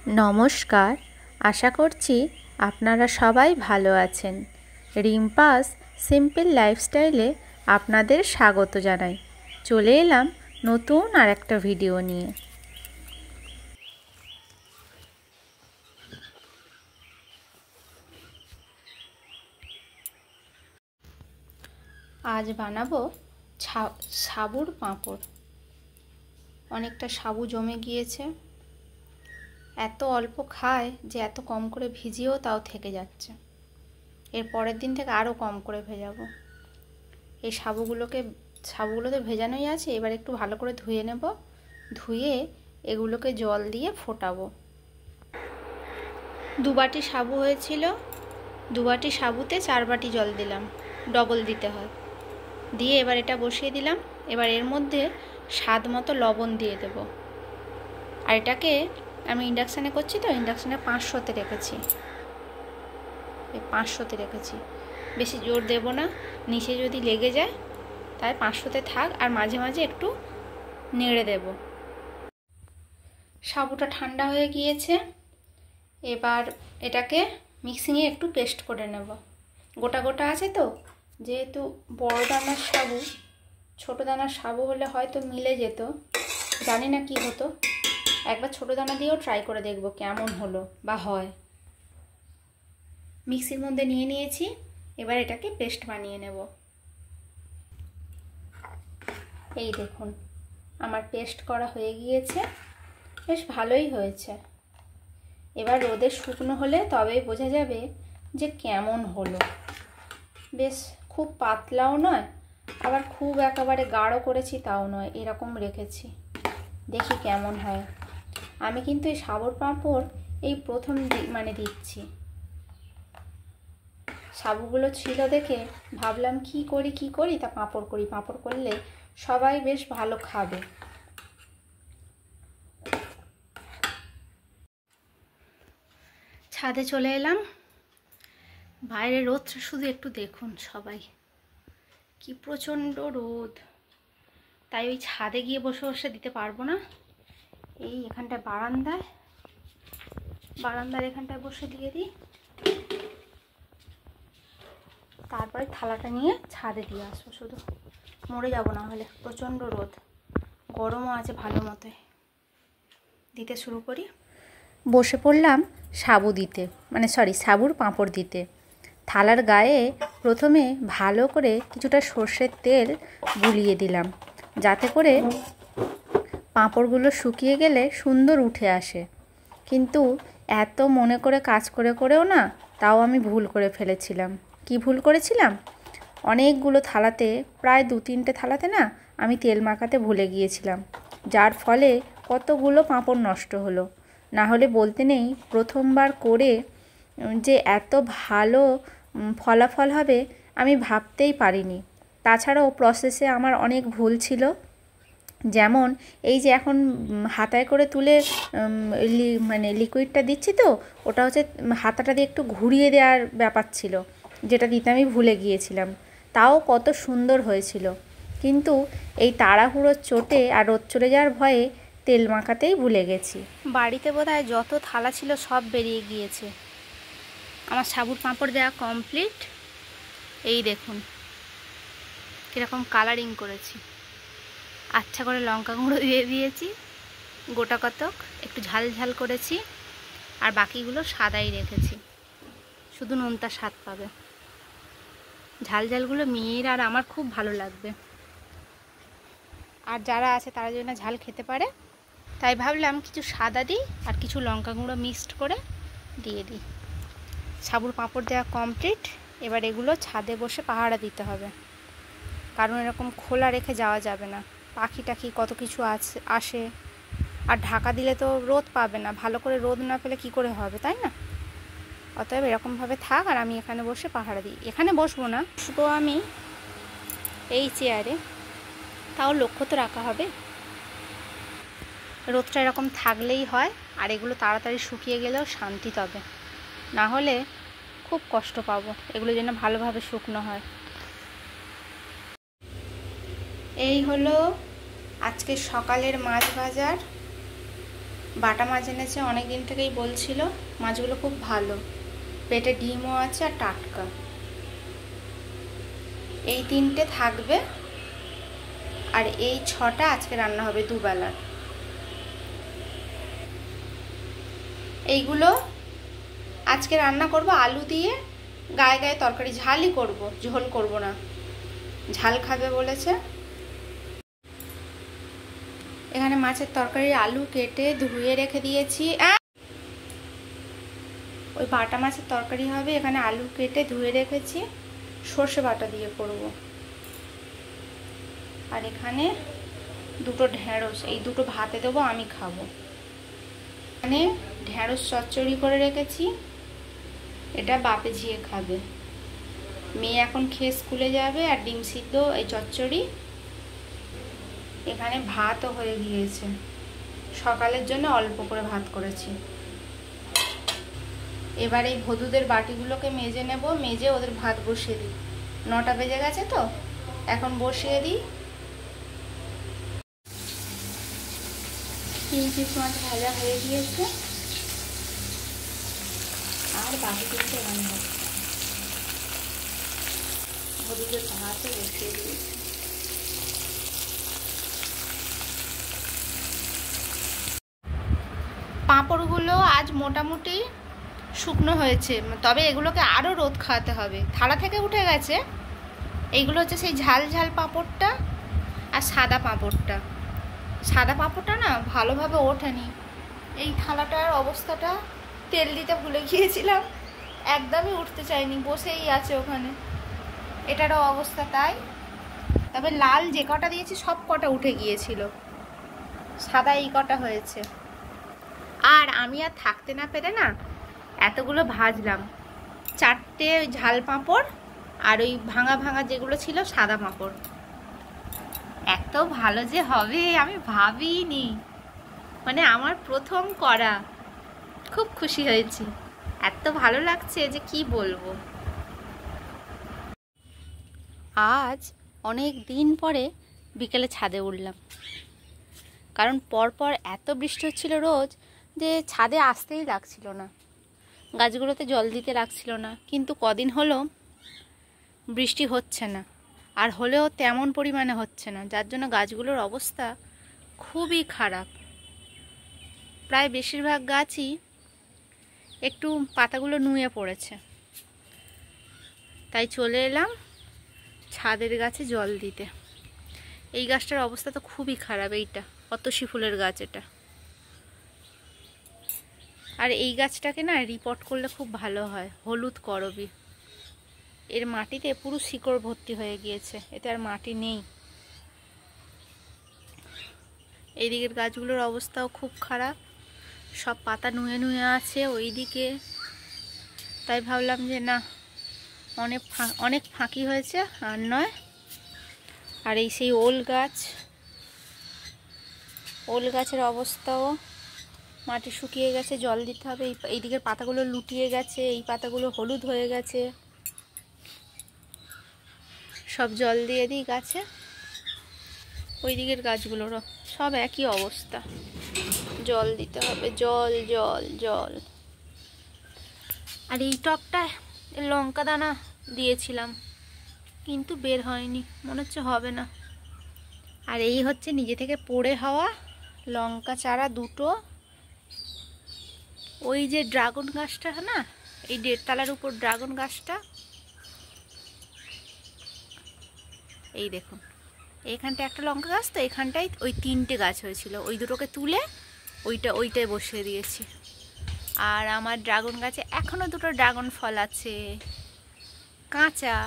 নমস্কার, আশা করছি আপনারা সবাই ভালো আছেন। রিম্পাস সিম্পল লাইফস্টাইলে আপনাদের স্বাগত জানাই। চলে এলাম নতুন আর একটা ভিডিও নিয়ে। আজ বানাবো সাবুর পাঁপড়। অনেকটা সাবু জমে গিয়েছে, এত অল্প খায় যে এত কম করে ভিজিয়েও তাও থেকে যাচ্ছে। এর পরের দিন থেকে আরও কম করে ভেজাবো। এই সাবুগুলো তো ভেজানোই আছে, এবার একটু ভালো করে ধুয়ে নেব। ধুয়ে এগুলোকে জল দিয়ে ফোটাবো। 2 বাটি সাবু হয়েছিল, 2 বাটি সাবুতে 4 বাটি জল দিলাম, ডবল দিতে হয়। দিয়ে এবার এটা বসিয়ে দিলাম। এবার এর মধ্যে স্বাদ মতো লবণ দিয়ে দেব। আর এটাকে আমি ইন্ডাকশানে করছি, তো ইন্ডাকশানে 500-তে রেখেছি। এই 500-তে রেখেছি, বেশি জোর দেব না, নিচে যদি লেগে যায়। তাই 500-তে থাক, আর মাঝে মাঝে একটু নেড়ে দেব। সাবুটা ঠান্ডা হয়ে গিয়েছে। এবার এটাকে মিক্সিংয়ে একটু পেস্ট করে নেব। গোটা গোটা আছে তো, যেহেতু বড় দানার সাবু, ছোট দানার সাবু হলে হয়তো মিলে যেত, জানি না কি হতো। একবার ছোট দানা দিয়েও ট্রাই করে দেখব কেমন হলো বা হয়। মিক্সির মধ্যে নিয়ে নিয়েছি। এবার এটাকে পেস্ট বানিয়ে নেব। এই দেখুন, আমার পেস্ট করা হয়ে গিয়েছে, বেশ ভালোই হয়েছে। এবার রোদে শুকনো হলে তবেই বোঝা যাবে যে কেমন হলো। বেশ খুব পাতলাও নয়, আবার খুব একেবারে গাঢ় করেছি তাও নয়, এরকম রেখেছি। দেখি কেমন হয়। আমি কিন্তু এই সাবুর পাঁপড় এই প্রথম দিচ্ছি। সাবুগুলো ছিল দেখে ভাবলাম কি করি, তা পাঁপড় করি। পাঁপড় করলে সবাই বেশ ভালো খাবে। ছাদে চলে এলাম। বাইরে রোদটা শুধু একটু দেখুন সবাই, কি প্রচণ্ড রোদ। তাই ওই ছাদে গিয়ে বসে বসে দিতে পারবো না। এই এখানটায় বারান্দার এখানটায় বসে দিয়ে দিই। তারপরে থালাটা নিয়ে ছাদে দিয়ে আসবো। শুধু মরে যাব না হলে, প্রচণ্ড রোদ, গরমও আছে ভালো মতোই। দিতে শুরু করি। বসে পড়লাম সাবু দিতে, সাবুর পাঁপড় দিতে। থালার গায়ে প্রথমে ভালো করে কিছুটা সর্ষের তেল বুলিয়ে দিলাম, যাতে করে পাঁপড়গুলো শুকিয়ে গেলে সুন্দর উঠে আসে। কিন্তু এত মনে করে কাজ করেও না, তাও আমি ভুল করে ফেলেছিলাম। কি ভুল করেছিলাম? অনেকগুলো থালাতে, প্রায় 2-3টে থালাতে না আমি তেল মাখাতে ভুলে গিয়েছিলাম, যার ফলে কতগুলো পাঁপড় নষ্ট হলো। না হলে বলতে নেই, প্রথমবার করে যে এত ভালো ফলাফল হবে আমি ভাবতেই পারিনি। তাছাড়াও প্রসেসে আমার অনেক ভুল ছিল। যেমন এই যে এখন হাতায় করে তুলে লিকুইডটা দিচ্ছি, তো ওটা হচ্ছে হাতাটা দিয়ে একটু ঘুরিয়ে দেওয়ার ব্যাপার ছিল, যেটা দিতে আমি ভুলে গিয়েছিলাম। তাও কত সুন্দর হয়েছিল, কিন্তু এই তাড়াহুড়োর চোটে আর রোদ চলে যাওয়ার ভয়ে তেল মাখাতেই ভুলে গেছি। বাড়িতে বোধহয় যত থালা ছিল সব বেরিয়ে গিয়েছে। আমার সাবুর পাঁপড় দেওয়া কমপ্লিট। এই দেখুন কীরকম কালারিং করেছি। আচ্ছা করে লঙ্কা গুঁড়ো দিয়ে দিয়েছি, গোটা কতক একটু ঝাল ঝাল করেছি, আর বাকিগুলো সাদাই রেখেছি। শুধু নোনতা স্বাদ পাবে। ঝাল ঝালগুলো মেয়ের আর আমার খুব ভালো লাগবে, আর যারা আছে তারা যেন ঝাল খেতে পারে, তাই ভাবলাম কিছু সাদা দিই আর কিছু লঙ্কা গুঁড়ো মিক্সড করে দিয়ে দিই। সাবুর পাঁপড় দেওয়া কমপ্লিট। এবার এগুলো ছাদে বসে পাহারা দিতে হবে, কারণ এরকম খোলা রেখে যাওয়া যাবে না। পাখি টাখি কত কিছু আসে, আর ঢাকা দিলে তো রোদ পাবে না। ভালো করে রোদ না পেলে কি করে হবে, তাই না? অতএব এরকমভাবে থাক, আর আমি এখানে বসে পাহারা দিই। এখানে বসবো না, বসবো আমি এই চেয়ারে। তাও লক্ষ্য তো রাখা হবে, রোদটা এরকম থাকলেই হয়। আর এগুলো তাড়াতাড়ি শুকিয়ে গেলেও শান্তি, তবে না হলে খুব কষ্ট পাবো। এগুলো যেন ভালোভাবে শুকনো হয়। এই হলো আজকে সকালের মাছ বাজার। বাটা মাছ এনেছে, অনেক দিন থেকেই বলছিল। মাছগুলো খুব ভালো, পেটে ডিমও আছে আর টাটকা। এই 3টে থাকবে, আর এই 6টা আজকে রান্না হবে দুবেলার। এইগুলো আজকে রান্না করব আলু দিয়ে, গায়ে গায়ে তরকারি, ঝালই করব, ঝোল করব না। ঝাল খাবে বলেছে। এখানে মাছের তরকারি আলু কেটে ধুয়ে রেখে দিয়েছি। ওই বাটা মাছের তরকারি হবে, এখানে আলু কেটে ধুয়ে রেখেছি, সর্ষে বাটা দিয়ে করব। আর এখানে 2টো ঢেঁড়স, এই 2টো ভাতে দেবো, আমি খাবো। এখানে ঢেঁড়স চচ্চড়ি করে রেখেছি, এটা বাপে ঝিয়ে খাবে। মেয়ে এখন খেয়ে স্কুলে যাবে। আর ডিম সিদ্ধ, এই চচ্চড়ি। এখানে ভাতও হয়ে গিয়েছে, সকালের জন্য অল্প করে ভাত করেছি। এবার এই ভদুদের বাটিগুলোকে মেজে নেব, মেজে ওদের ভাত বসিয়ে দিই। 9টা বেজে গেছে তো, এখন বসিয়ে দিই। পিস মাছ ভাজা হয়ে গিয়েছে, আর বাকি 3টে রান্না ভদুদের ভাতও বসিয়ে দিয়েছি। পাঁপড়গুলো আজ মোটামুটি শুকনো হয়েছে, তবে এগুলোকে আরও রোদ খাওয়াতে হবে। থালা থেকে উঠে গেছে। এইগুলো হচ্ছে সেই ঝাল ঝাল পাঁপড়টা আর সাদা পাঁপড়টা। সাদা পাঁপড়টা না ভালোভাবে ওঠেনি। এই থালাটার অবস্থাটা, তেল দিতে ভুলে গিয়েছিলাম, একদমই উঠতে চাইনি, বসেই আছে ওখানে। এটারও অবস্থা তাই। তবে লাল যে কটা দিয়েছি সব কটা উঠে গিয়েছিল, সাদা এই কটা হয়েছে। আর আমি আর থাকতে না পেরে না এতগুলো ভাজলাম। 4টে ঝাল পাঁপড় আর ওই ভাঙা ভাঙা যেগুলো ছিল সাদা পাঁপড়। এত ভালো যে হবে আমি ভাবিনি, মানে আমার প্রথম করা। খুব খুশি হয়েছি, এত ভালো লাগছে যে কি বলবো। আজ অনেক দিন পরে বিকেলে ছাদে উঠলাম, কারণ পরপর এত বৃষ্টি হচ্ছিল রোজ যে ছাদে আসতেই লাগছিল না। গাছগুলোতে জল দিতে লাগছিল না। কিন্তু কদিন হলো বৃষ্টি হচ্ছে না, আর হলেও তেমন পরিমাণে হচ্ছে না, যার জন্য গাছগুলোর অবস্থা খুবই খারাপ। প্রায় বেশিরভাগ গাছই একটু পাতাগুলো নুয়ে পড়েছে। তাই চলে এলাম ছাদের গাছে জল দিতে। এই গাছটার অবস্থা তো খুবই খারাপ। এইটা অতসী ফুলের গাছ এটা। আর এই গাছটাকে না রিপোর্ট করলে খুব ভালো হয়, হলুদ করবি। এর মাটিতে পুরো শিকড় ভর্তি হয়ে গিয়েছে, এতে আর মাটি নেই। এই দিকের গাছগুলোর অবস্থাও খুব খারাপ, সব পাতা নুয়ে নুয়ে আছে ওইদিকে। তাই ভাবলাম যে না, অনেক ফাঁকি হয়েছে, আর নয়। আর এই সেই ওল গাছের অবস্থাও, মাটি শুকিয়ে গেছে, জল দিতে হবে। এই দিকের পাতাগুলো লুটিয়ে গেছে, এই পাতাগুলো হলুদ হয়ে গেছে, সব জল দিয়ে দিই গাছে। ওই দিকের গাছগুলোরও সব একই অবস্থা, জল দিতে হবে, জল জল জল। আর এই টবটা লঙ্কা দানা দিয়েছিলাম, কিন্তু বের হয়নি, মনে হচ্ছে হবে না। আর এই হচ্ছে নিজে থেকে পড়ে হওয়া লঙ্কা চারা 2টো। ওই যে ড্রাগন গাছটা না, এই 1.5 তলার উপর ড্রাগন গাছটা, এই দেখুন এইখানটা একটা লঙ্কা গাছ, তো এখানটায় ওই 3টে গাছ হয়েছিল, ওই 2টোকে তুলে ওইটাই বসিয়ে দিয়েছি। আর আমার ড্রাগন গাছে এখনও 2টো ড্রাগন ফল আছে, কাঁচা,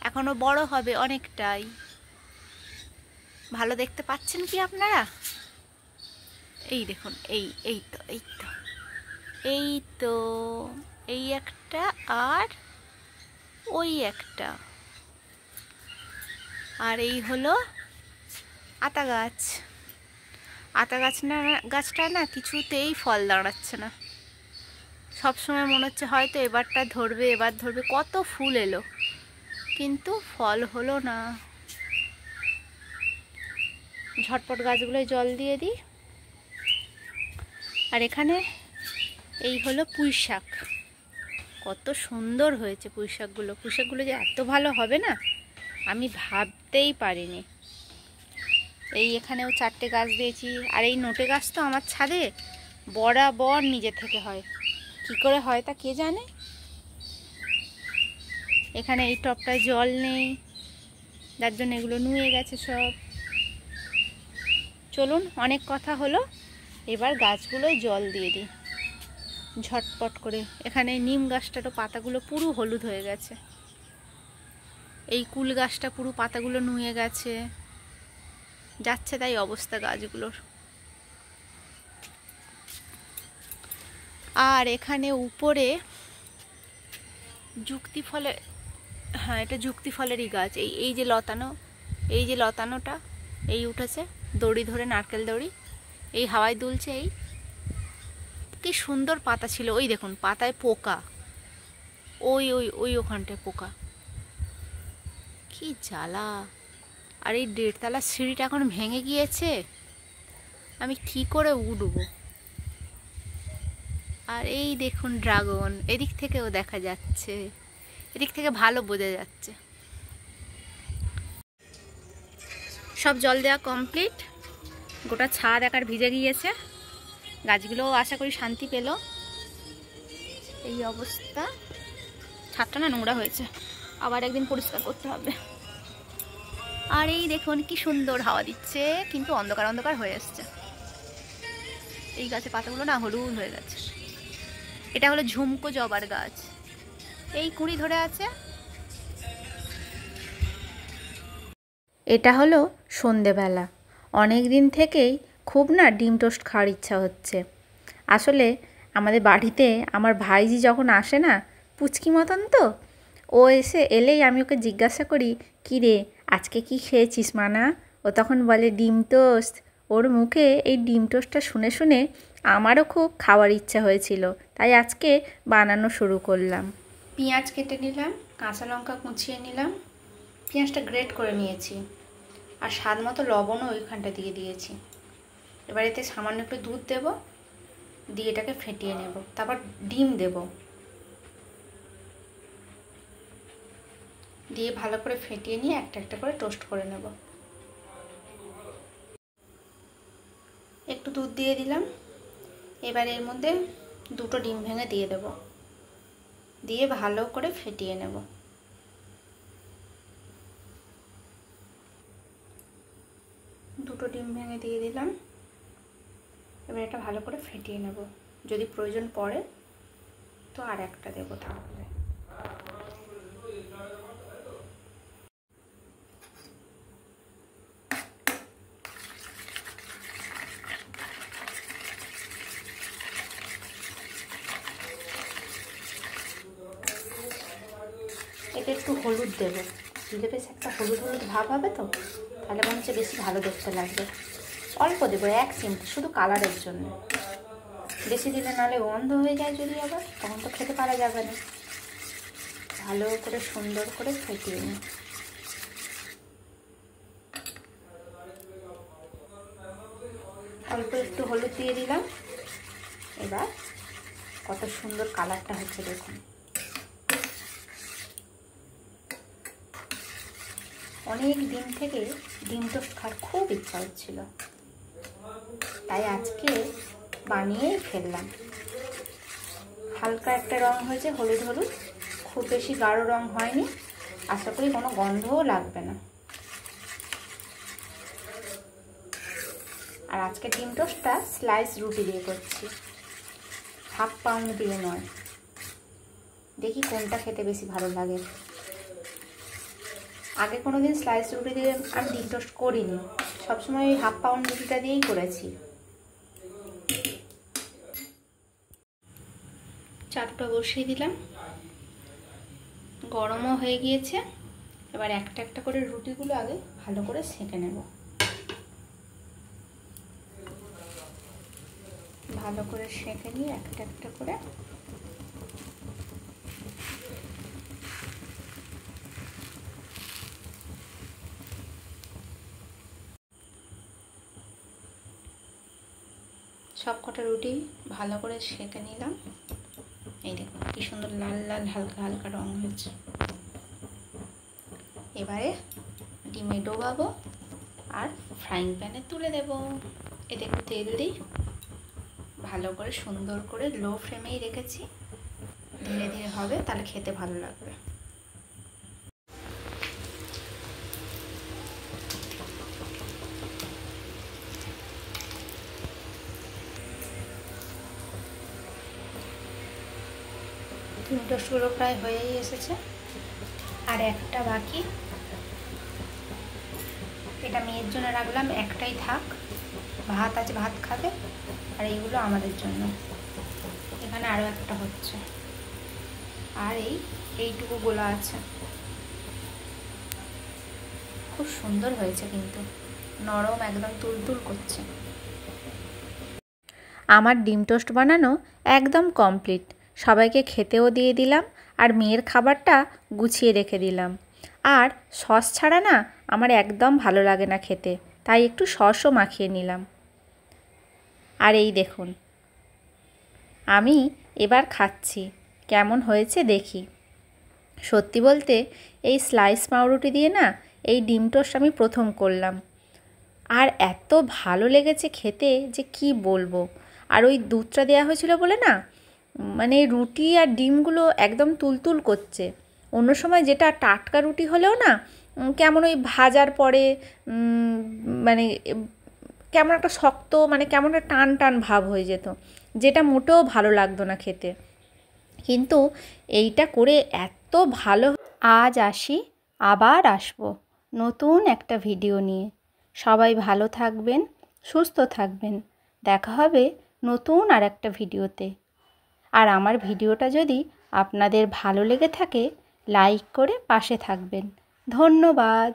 এখনও বড় হবে অনেকটাই। ভালো দেখতে পাচ্ছেন কি আপনারা? এই দেখুন, এই তো এই একটা, আর ওই একটা। আর এই হলো আতা গাছ না, গাছটা না কিছুতেই ফল দাঁড়াচ্ছে না। সবসময় মনে হচ্ছে হয়তো এবার ধরবে, কত ফুল এলো, কিন্তু ফল হলো না। ঝটপট গাছগুলোয় জল দিয়ে দিই। আর এখানে এই হলো পুঁই শাক। কত সুন্দর হয়েছে পুঁই শাকগুলো। পুঁই শাকগুলো যে এত ভালো হবে না আমি ভাবতেই পারিনি। এই এখানেও 4টে গাছ দিয়েছি। আর এই নোটে গাছ তো আমার ছাদে বরাবর নিজে থেকে হয়, কি করে হয় তা কে জানে। এখানে এই টবটায় জল নেই, যার জন্য এগুলো নুয়ে গেছে সব। চলুন, অনেক কথা হলো, এবার গাছগুলোয় জল দিয়ে দিই ঝটপট করে। এখানে নিম গাছটারও পাতাগুলো পুরো হলুদ হয়ে গেছে। এই কুল গাছটা পুরো পাতাগুলো নুয়ে গেছে, যাচ্ছে তাই অবস্থা গাছগুলোর। আর এখানে উপরে যুক্তি ফলের, হ্যাঁ এটা যুক্তি ফলেরই গাছ। এই যে লতানো, এই যে লতানোটা এই উঠেছে দড়ি ধরে, নারকেল দড়ি, এই হাওয়ায় দুলছে। এই কি সুন্দর পাতা ছিল। ওই দেখুন পাতায় পোকা, ওই ওই ওই ওখানটায় পোকা, কি জ্বালা। আর এই 1.5 তলা সিঁড়িটা এখন ভেঙে গিয়েছে, আমি কি করে উঠব। আর এই দেখুন ড্রাগন, এদিক থেকেও দেখা যাচ্ছে, এদিক থেকে ভালো বোঝা যাচ্ছে। সব জল দেওয়া কমপ্লিট, গোটা ছাদ একার ভিজে গিয়েছে। গাছগুলো আশা করি শান্তি পেল। এই অবস্থা, ছাদটা না নোংরা হয়েছে, আবার একদিন পরিষ্কার করতে হবে। আর এই দেখুন কি সুন্দর হাওয়া দিচ্ছে, কিন্তু অন্ধকার অন্ধকার হয়ে আসছে। এই গাছের পাতাগুলো না হলুদ হয়ে গেছে। এটা হলো ঝুমকো জবার গাছ, এই কুঁড়ি ধরে আছে। এটা হলো সন্ধেবেলা। অনেক দিন থেকেই খুব না ডিম টোস্ট খাওয়ার ইচ্ছা হচ্ছে। আসলে আমাদের বাড়িতে আমার ভাইজি যখন আসে না, পুচকি মতন তো, ও এলেই আমি ওকে জিজ্ঞাসা করি, কী রে আজকে কি খেয়েছিস মানা? ও তখন বলে ডিম টোস্ট। ওর মুখে এই ডিম টোস্টটা শুনে শুনে আমারও খুব খাওয়ার ইচ্ছা হয়েছিল, তাই আজকে বানানো শুরু করলাম। পেঁয়াজ কেটে নিলাম, কাঁচা লঙ্কা কুচিয়ে নিলাম, পেঁয়াজটা গ্রেট করে নিয়েছি, আর স্বাদ মতো লবণও ওইখানটা দিয়ে দিয়েছি। এবার এতে সামান্য একটু দুধ দেব, দিয়ে এটাকে ফেটিয়ে নেব। তারপর ডিম দেব, দিয়ে ভালো করে ফেটিয়ে নিয়ে একটা একটা করে টোস্ট করে নেব। একটু দুধ দিয়ে দিলাম, এবার এর মধ্যে 2টো ডিম ভেঙে দিয়ে দেব, দিয়ে ভালো করে ফেটিয়ে নেব। দুটো ডিম ভেঙে দিয়ে দিলাম, এবার এটা ভালো করে ফেটিয়ে নেব। যদি প্রয়োজন পড়ে তো আর একটা দেবো। তাহলে এতে একটু হলুদ দেবো, দিলে বেশ একটা হলুদ হলুদ ভাব হবে তো, তাহলে মনে হচ্ছে বেশি ভালো দেখতে লাগবে। অল্প দেবো, 1 চিমটি, শুধু কালারের জন্য। বেশি দিলে নাহলে গন্ধ হয়ে যায়, যদি আবার তখন তো খেতে পারা যাবে না। ভালো করে সুন্দর করে ফেটিয়ে নিই। অল্প একটু হলুদ দিয়ে দিলাম। এবার কত সুন্দর কালারটা হচ্ছে দেখুন। অনেক দিন থেকে ডিম টোস্ট খাওয়ার খুব ইচ্ছা হচ্ছিল, তাই আজকে বানিয়েই ফেললাম। হালকা একটা রং হয়েছে, হলুদ হলুদ, খুব বেশি গাঢ় রং হয়নি। আশা করি কোনো গন্ধও লাগবে না। আর আজকে ডিম টোস্টটা স্লাইস রুটি দিয়ে করছি, 1/2 পাউন্ড দিয়ে নয়। দেখি কোনটা খেতে বেশি ভালো লাগে। আগে কোনোদিন স্লাইস রুটি দিয়ে আমি ডিম টোস্ট করিনি, সবসময় ওই 1/2 পাউন্ড রুটিটা দিয়েই করেছি। চাটুটা বসিয়ে দিলাম, গরমও হয়ে গিয়েছে। এবার একটা একটা করে রুটিগুলো আগে ভালো করে সেঁকে নেব। ভালো করে সেঁকে নিয়ে একটা একটা করে সব কটা রুটি ভালো করে সেঁকে নিলাম। এই দেখুন কি সুন্দর লাল লাল হালকা হালকা রং হয়েছে। এবারে ডিমে ডোবাবো আর ফ্রাইং প্যানে তুলে দেব। এতে একটু তেল দিই, ভালো করে সুন্দর করে লো ফ্লেমেই রেখেছি, ধীরে ধীরে হবে, তাহলে খেতে ভালো লাগবে। ডিম টোস্টগুলো প্রায় হয়েই এসেছে, আর একটা বাকি। এটা মেয়ের জন্য রাখলাম, একটাই থাক, ভাত আছে ভাত খাবে, আর এইগুলো আমাদের জন্য। এখানে আরও একটা হচ্ছে, আর এইটুকু গোলা আছে। খুব সুন্দর হয়েছে কিন্তু, নরম একদম তুলতুল করছে। আমার ডিম টোস্ট বানানো একদম কমপ্লিট। সবাইকে খেতেও দিয়ে দিলাম, আর মেয়ের খাবারটা গুছিয়ে রেখে দিলাম। আর সস ছাড়া না আমার একদম ভালো লাগে না খেতে, তাই একটু সসও মাখিয়ে নিলাম। আর এই দেখুন, আমি এবার খাচ্ছি, কেমন হয়েছে দেখি। সত্যি বলতে এই স্লাইস পাউরুটি দিয়ে না এই ডিম টোস্ট আমি প্রথম করলাম, আর এত ভালো লেগেছে খেতে যে কি বলবো। আর ওই দুধটা দেওয়া হয়েছিল বলে না, মানে রুটি আর ডিমগুলো একদম তুলতুল করছে। অন্য সময় যেটা টাটকা রুটি হলেও না কেমন ওই ভাজার পরে মানে কেমন একটা শক্ত, মানে কেমন একটা টান টান ভাব হয়ে যেত, যেটা মোটেও ভালো লাগতো না খেতে। কিন্তু এইটা করে এত ভালো। আজ আসি, আবার আসবো নতুন একটা ভিডিও নিয়ে। সবাই ভালো থাকবেন, সুস্থ থাকবেন। দেখা হবে নতুন আর একটা ভিডিওতে। আর আমার ভিডিওটা যদি আপনাদের ভালো লেগে থাকে, লাইক করে পাশে থাকবেন। ধন্যবাদ।